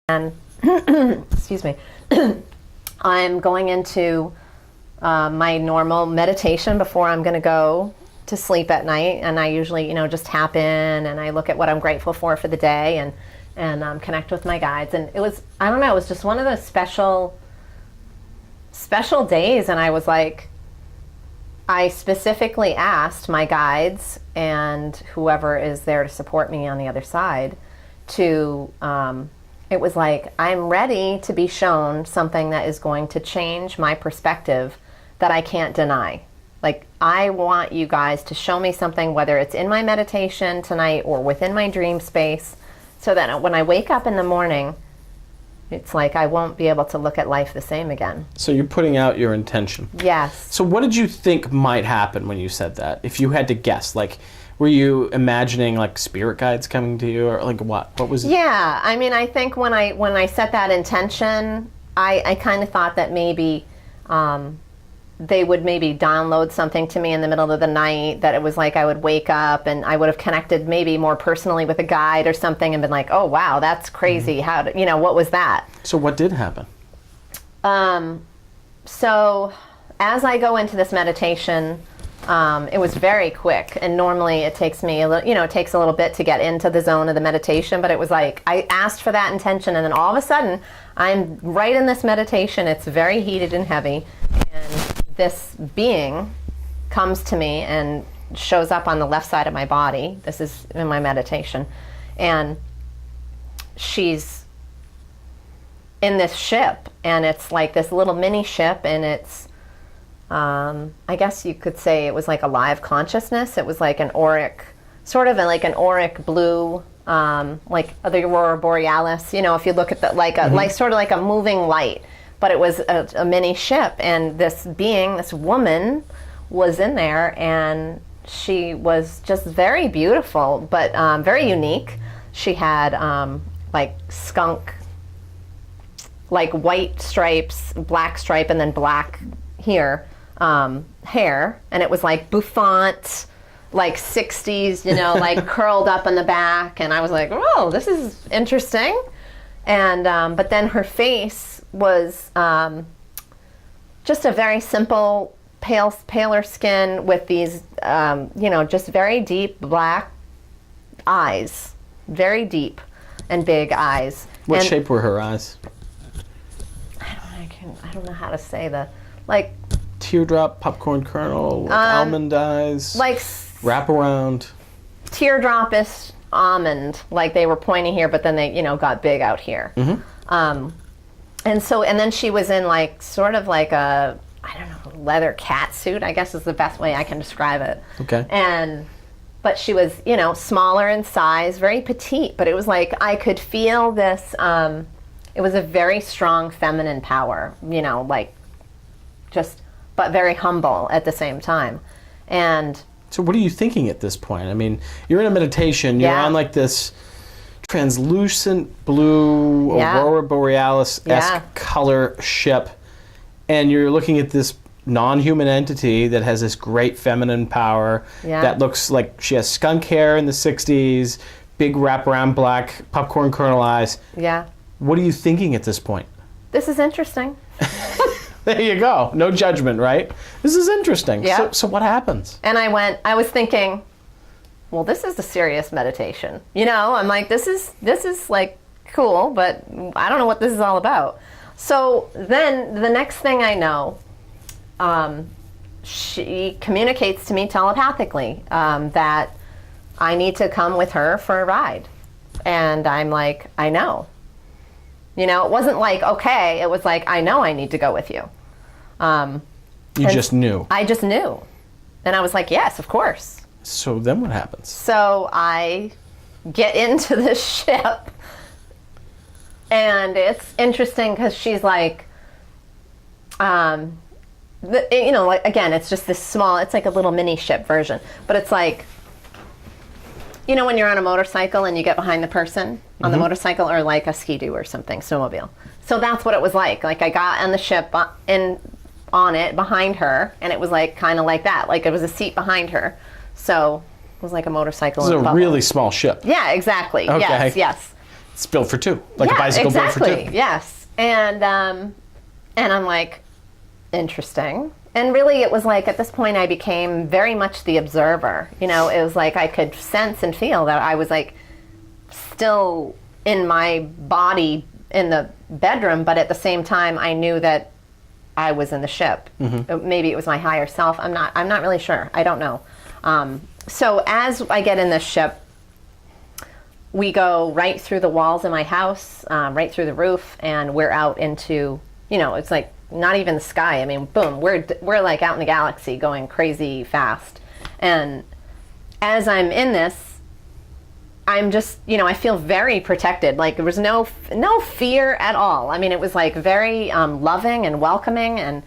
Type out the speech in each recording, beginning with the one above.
And excuse me, I'm going into my normal meditation before I'm going to go to sleep at night. And I usually, just tap in and I look at what I'm grateful for the day and connect with my guides. And it was, I don't know, it was just one of those special days. And I was like, I specifically asked my guides and whoever is there to support me on the other side to, it was like, I'm ready to be shown something that is going to change my perspective that I can't deny. Like, I want you guys to show me something, whether it's in my meditation tonight or within my dream space, so that when I wake up in the morning, it's like I won't be able to look at life the same again. So you're putting out your intention. Yes. So what did you think might happen when you said that? If you had to guess, like, were you imagining like spirit guides coming to you, or like what? What was it? Yeah, I mean, I think when I set that intention, I kind of thought that maybe they would maybe download something to me in the middle of the night, that it was like I would wake up and I would have connected maybe more personally with a guide or something and been like, oh wow, that's crazy. How did, what was that? So what did happen? So as I go into this meditation, it was very quick, and normally it takes me it takes a little bit to get into the zone of the meditation, but it was like I asked for that intention, and then all of a sudden I'm right in this meditation. It's very heated and heavy, and this being comes to me and shows up on the left side of my body. This is in my meditation, and she's in this ship, and it's like this little mini ship, and it's I guess you could say it was like a live consciousness. It was like an auric, sort of like an auric blue, like the aurora borealis. If you look at the like sort of like a moving light, but it was a mini ship, and this being, this woman, was in there, and she was just very beautiful, but very unique. She had like skunk, like white stripes, black stripe, and then black here. Hair, and it was like bouffant, like 60s, like curled up in the back, and I was like, oh, this is interesting. And but then her face was just a very simple, paler skin with these, just very deep black eyes, very deep and big eyes. What shape were her eyes? I don't know how to say like. Teardrop, popcorn kernel, like almond eyes, like wraparound. Teardrop-ish almond, like they were pointy here, but then they, got big out here. Mm-hmm. And then she was in like sort of like a, I don't know, leather cat suit, I guess is the best way I can describe it. Okay. But she was, smaller in size, very petite, but it was like I could feel this. It was a very strong feminine power, like just. But very humble at the same time. And so what are you thinking at this point? I mean, you're in a meditation, you're on like this translucent blue aurora borealis-esque color ship, and you're looking at this non-human entity that has this great feminine power that looks like she has skunk hair in the 60s, big wraparound black popcorn kernel eyes. Yeah. What are you thinking at this point? This is interesting. There you go. No judgment, right? This is interesting. Yeah. So what happens? And I was thinking, well, this is a serious meditation. I'm like, this is like cool, but I don't know what this is all about. So then the next thing I know, she communicates to me telepathically that I need to come with her for a ride. And I'm like, I know. It wasn't like, okay, it was like, I know I need to go with you. You just knew. I just knew. And I was like, yes, of course. So then what happens? So I get into the ship, and it's interesting because she's like, like, again, it's just this small, it's like a little mini ship version, but it's like, when you're on a motorcycle and you get behind the person on the motorcycle, or like a ski-doo or something, snowmobile. So that's what it was like. Like I got on the ship on it behind her, and it was like kind of like that. Like it was a seat behind her. So it was like a motorcycle. This is a really small ship. Yeah, exactly. Okay. Yes. It's built for two, like a bicycle built for two. Yes. And I'm like, interesting. And really, it was like, at this point, I became very much the observer. You know, it was like I could sense and feel that I was like still in my body in the bedroom, but at the same time, I knew that I was in the ship. Maybe it was my higher self. I'm not really sure. I don't know. So as I get in this ship, we go right through the walls of my house, right through the roof, and we're out into, you know, it's like not even the sky. I mean, boom, we're like out in the galaxy going crazy fast. And as I'm in this, I'm just, you know, I feel very protected. Like there was no fear at all. I mean, it was like very loving and welcoming. And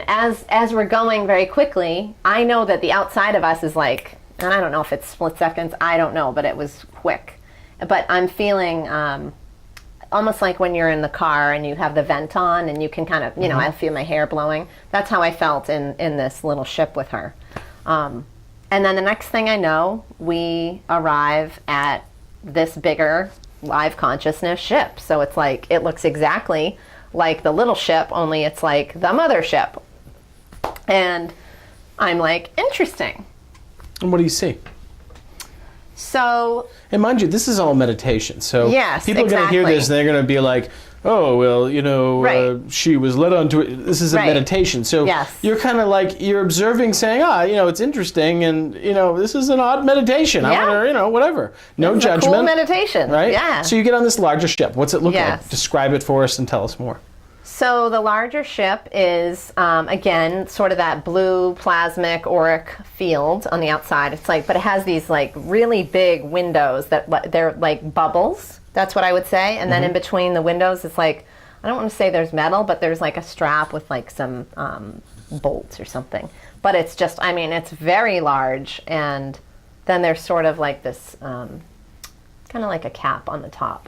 as we're going very quickly, I know that the outside of us is like, and I don't know if it's split seconds, I don't know, but it was quick. But I'm feeling almost like when you're in the car and you have the vent on and you can kind of, you know, I feel my hair blowing. That's how I felt in this little ship with her. And then the next thing I know, we arrive at this bigger live consciousness ship. So it's like, it looks exactly like the little ship, only it's like the mothership. And I'm like, interesting. And what do you see? So, and mind you, this is all meditation. So yes, people are going to hear this and they're going to be like, oh, well, you know, she was led onto it. This is a meditation. So you're kind of like, you're observing saying, you know, it's interesting. And, you know, this is an odd meditation. I want to, you know, whatever. No judgment. A cool meditation. Right? Yeah. So you get on this larger ship. What's it look like? Describe it for us and tell us more. So the larger ship is, again, sort of that blue plasmic auric field on the outside. It's like, but it has these like really big windows that they're like bubbles. That's what I would say. And then in between the windows, it's like, I don't want to say there's metal, but there's like a strap with like some bolts or something. But it's just, I mean, it's very large. And then there's sort of like this, kind of like a cap on the top.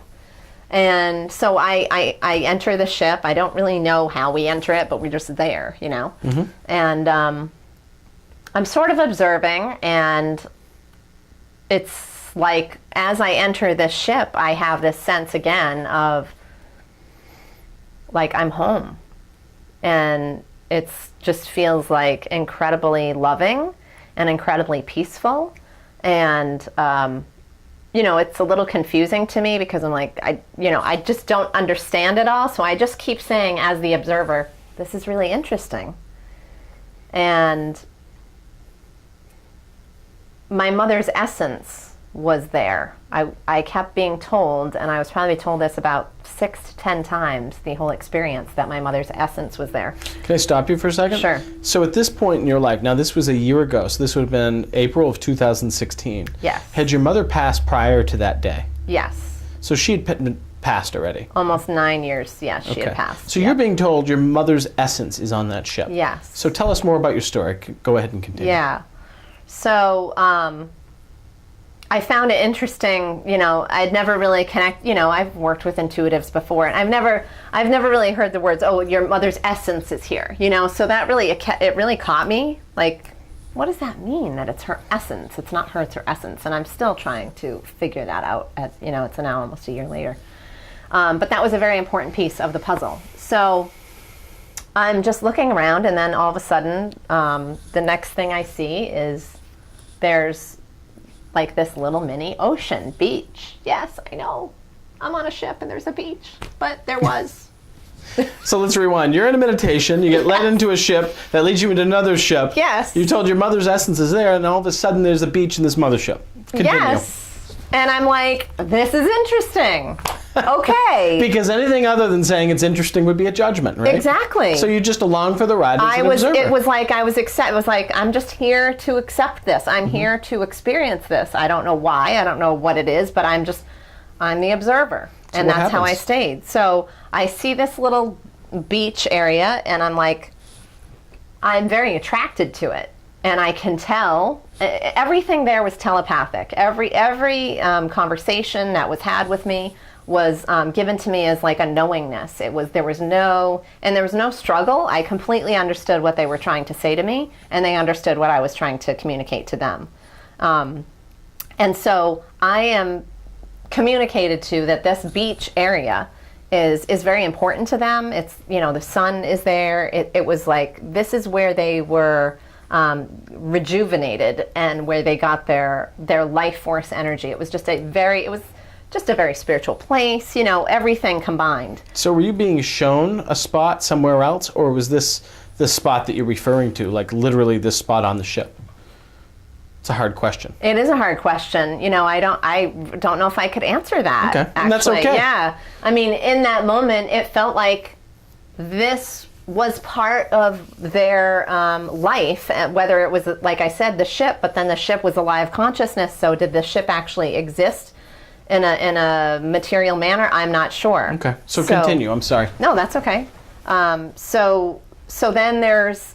And so I enter the ship. I don't really know how we enter it, but we're just there, you know. And I'm sort of observing, and it's like as I enter this ship, I have this sense again of like I'm home. And it just feels like incredibly loving and incredibly peaceful. And you know, it's a little confusing to me because I'm like, I just don't understand it all. So I just keep saying as the observer, this is really interesting. And my mother's essence was there. I kept being told, and I was probably told this about 6 to 10 times the whole experience, that my mother's essence was there. Can I stop you for a second? Sure. So at this point in your life, now this was a year ago, so this would have been April of 2016. Yes. Had your mother passed prior to that day? Yes. So she had passed already? Almost 9 years, yes, she had passed. So you're being told your mother's essence is on that ship? Yes. So tell us more about your story. Go ahead and continue. Yeah. So, I found it interesting, you know, I'd never really you know, I've worked with intuitives before, and I've never really heard the words, oh, your mother's essence is here, you know, so that really, it really caught me, like, what does that mean, that it's her essence? It's not her, it's her essence, and I'm still trying to figure that out, you know, it's now almost a year later. But that was a very important piece of the puzzle. So I'm just looking around, and then all of a sudden, the next thing I see is there's like this little mini ocean beach. Yes, I know. I'm on a ship and there's a beach, but there was. So let's rewind. You're in a meditation. You get led into a ship that leads you into another ship. Yes. You told your mother's essence is there, and all of a sudden there's a beach in this mothership. Continue. Yes. And I'm like, this is interesting. Okay. Because anything other than saying it's interesting would be a judgment, right? Exactly. So you're just along for the ride as an observer. It was like it was like, I'm just here to accept this. I'm here to experience this. I don't know why. I don't know what it is, but I'm the observer. So and that's happens? how I stayed. So I see this little beach area, and I'm like, I'm very attracted to it. And I can tell, everything there was telepathic. Every conversation that was had with me was given to me as like a knowingness. There was no struggle. I completely understood what they were trying to say to me, and they understood what I was trying to communicate to them. And so I am communicated to that this beach area is very important to them. It's, the sun is there. It was like, this is where they were rejuvenated and where they got their life force energy. It was just a very spiritual place, everything combined. So were you being shown a spot somewhere else, or was this the spot that you're referring to, like literally this spot on the ship? It's a hard question. It is a hard question. I don't know if I could answer that. Okay, and that's okay. Yeah. I mean, in that moment, it felt like this was part of their life, whether it was, like I said, the ship, but then the ship was a live consciousness. So did the ship actually exist in a material manner? I'm not sure. Okay, so continue. I'm sorry. No, that's okay. So then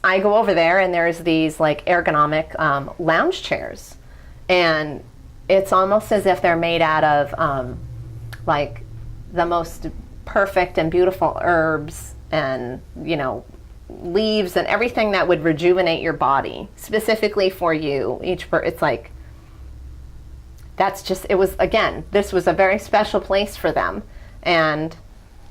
I go over there and there's these like ergonomic lounge chairs, and it's almost as if they're made out of like the most perfect and beautiful herbs and leaves and everything that would rejuvenate your body specifically for you. It's like, this was a very special place for them, and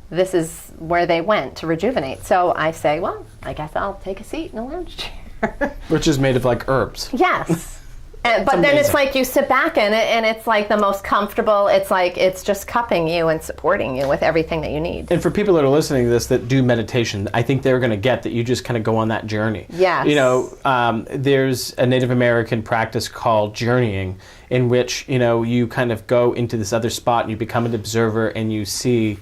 this is where they went to rejuvenate. So I say, well, I guess I'll take a seat in a lounge chair. Which is made of like herbs. Yes. But then it's like you sit back in it and it's like the most comfortable. It's like it's just cupping you and supporting you with everything that you need. And for people that are listening to this that do meditation, I think they're going to get that you just kind of go on that journey. Yes. There's a Native American practice called journeying, in which, you kind of go into this other spot and you become an observer and you see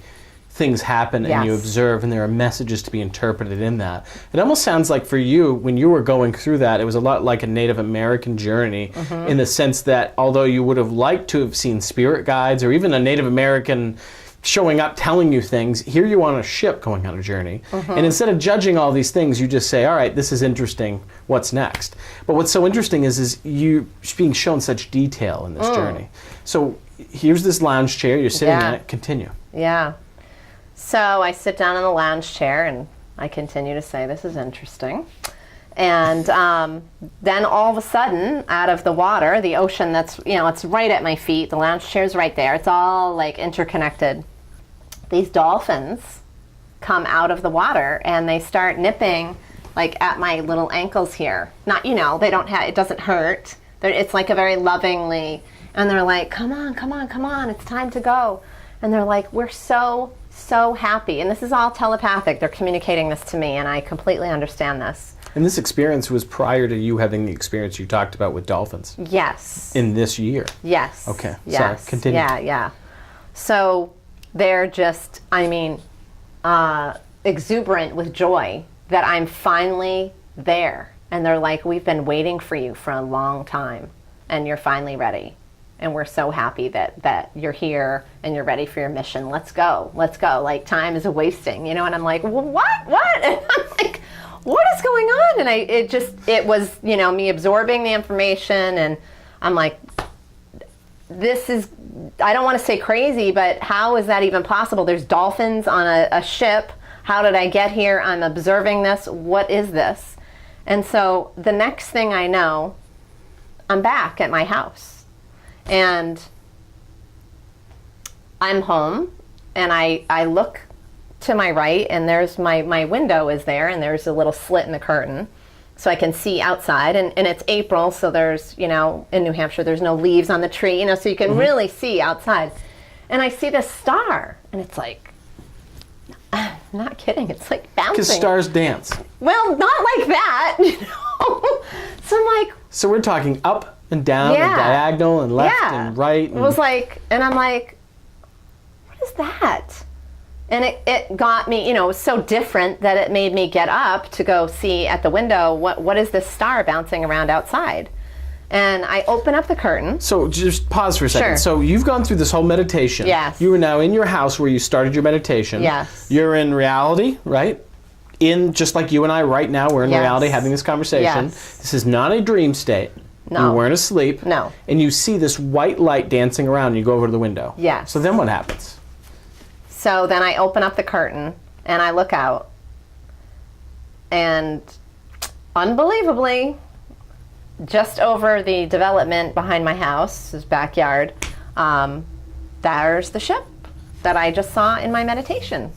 things happen and you observe, and there are messages to be interpreted in that. It almost sounds like for you, when you were going through that, it was a lot like a Native American journey, in the sense that although you would have liked to have seen spirit guides or even a Native American showing up telling you things, here you are on a ship going on a journey. And instead of judging all these things, you just say, all right, this is interesting, what's next? But what's so interesting is you being shown such detail in this journey. So here's this lounge chair, you're sitting in it, continue. Yeah. So I sit down in the lounge chair and I continue to say, this is interesting. And then all of a sudden, out of the water, the ocean that's, it's right at my feet, the lounge chair's right there, it's all like interconnected. These dolphins come out of the water and they start nipping like at my little ankles here. Not, they don't have, it doesn't hurt. It's like a very lovingly, and they're like, come on, come on, come on, it's time to go. And they're like, we're so happy. And this is all telepathic. They're communicating this to me, and I completely understand this. And this experience was prior to you having the experience you talked about with dolphins? Yes. In this year? Yes. Okay. Yes. Sorry. Continue. Yeah. So they're just, exuberant with joy that I'm finally there. And they're like, we've been waiting for you for a long time, and you're finally ready. And we're so happy that you're here and you're ready for your mission. Let's go. Like, time is wasting, And I'm like, well, what? And I'm like, what is going on? And it was, me absorbing the information, and I'm like, this is, I don't want to say crazy, but how is that even possible? There's dolphins on a ship. How did I get here? I'm observing this. What is this? And so the next thing I know, I'm back at my house. And I'm home, and I look to my right, and there's my window is there, and there's a little slit in the curtain, so I can see outside. And it's April, so there's, in New Hampshire, there's no leaves on the tree, so you can really see outside. And I see this star, and it's like, I'm not kidding, it's like bouncing. Because stars dance. Well, not like that, So I'm like... So we're talking up and down and diagonal and left and right. And it was like, and I'm like, what is that? And it got me, it was so different that it made me get up to go see at the window, what is this star bouncing around outside? And I open up the curtain. So just pause for a second. Sure. So you've gone through this whole meditation. Yes. You are now in your house where you started your meditation. Yes. You're in reality, right? Just like you and I right now, we're in reality having this conversation. Yes. This is not a dream state. No. You weren't asleep. No. And you see this white light dancing around, and you go over to the window. Yes. So then what happens? So then I open up the curtain, and I look out, and unbelievably, just over the development behind my house, this backyard, there's the ship that I just saw in my meditation.